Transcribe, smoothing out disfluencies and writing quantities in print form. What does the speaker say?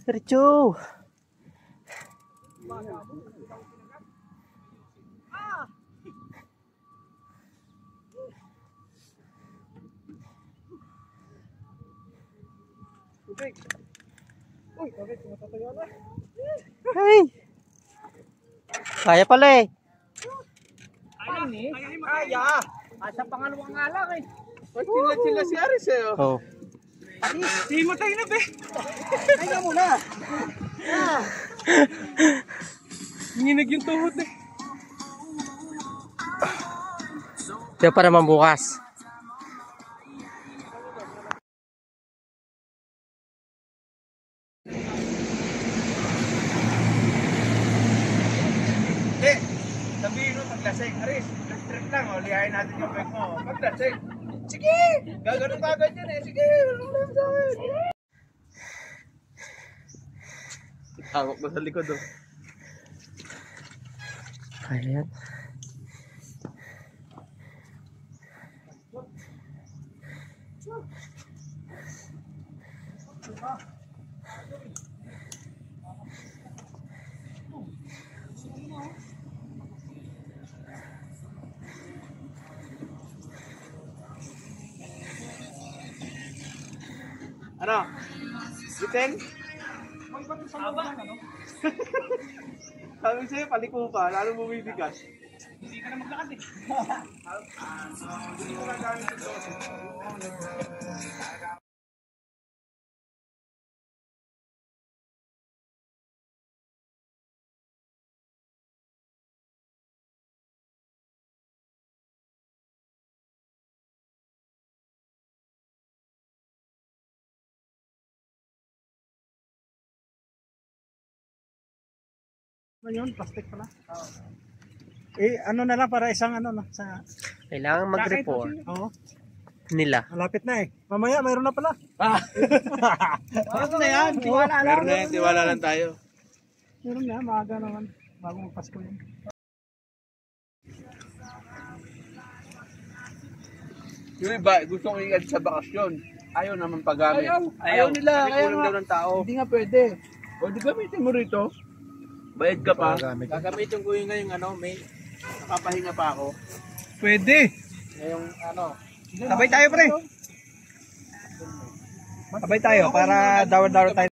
Diretso. Uy, bakit tumatatayo na? Ay. Kaya pala eh. Kaya. Asa pangalawang nga lang eh. Sila si Aris eh. Oh. Di matay na be. Ay nga muna. Nginig yung tuhod eh. Kaya pa naman bukas. Sabihin mo paglasing. Aris, trip lang o. Lihain natin yung bike mo. Paglasing. Sige! Gagano ka agad yan eh. Sige! Walang lang sa akin. Hawak mo sa likod o. Kaya yan. Ano? Bitin? Sabi sa'yo, paliko pa. Lalo bumibigas. Hindi ka na maglakad eh. Hindi ko na gamit ito. Ano yun? Plastic pala? Oo. Eh, ano na lang para isang ano na sa... Kailangan mag-report Oo. nila. Malapit na eh. Mamaya, mayroon na pala. Ano na yan? Tiwala lang. Meron na yan, tiwala lang tayo. Meron na, maaga naman. Bago magpasko yun. Yung iba, gusto kong i-add sa bakasyon. Ayaw naman paggamit. Ayaw nila. Kasi kulang daw ng tao. Hindi nga pwede. O, di gamitin mo rito. Bayad ka pa. Gagamitin ko yung ngayong ano, may... Nakapahinga pa ako. Pwede. Ngayong ano. Sabay tayo pre. Sabay tayo para dawar-dawar tayo.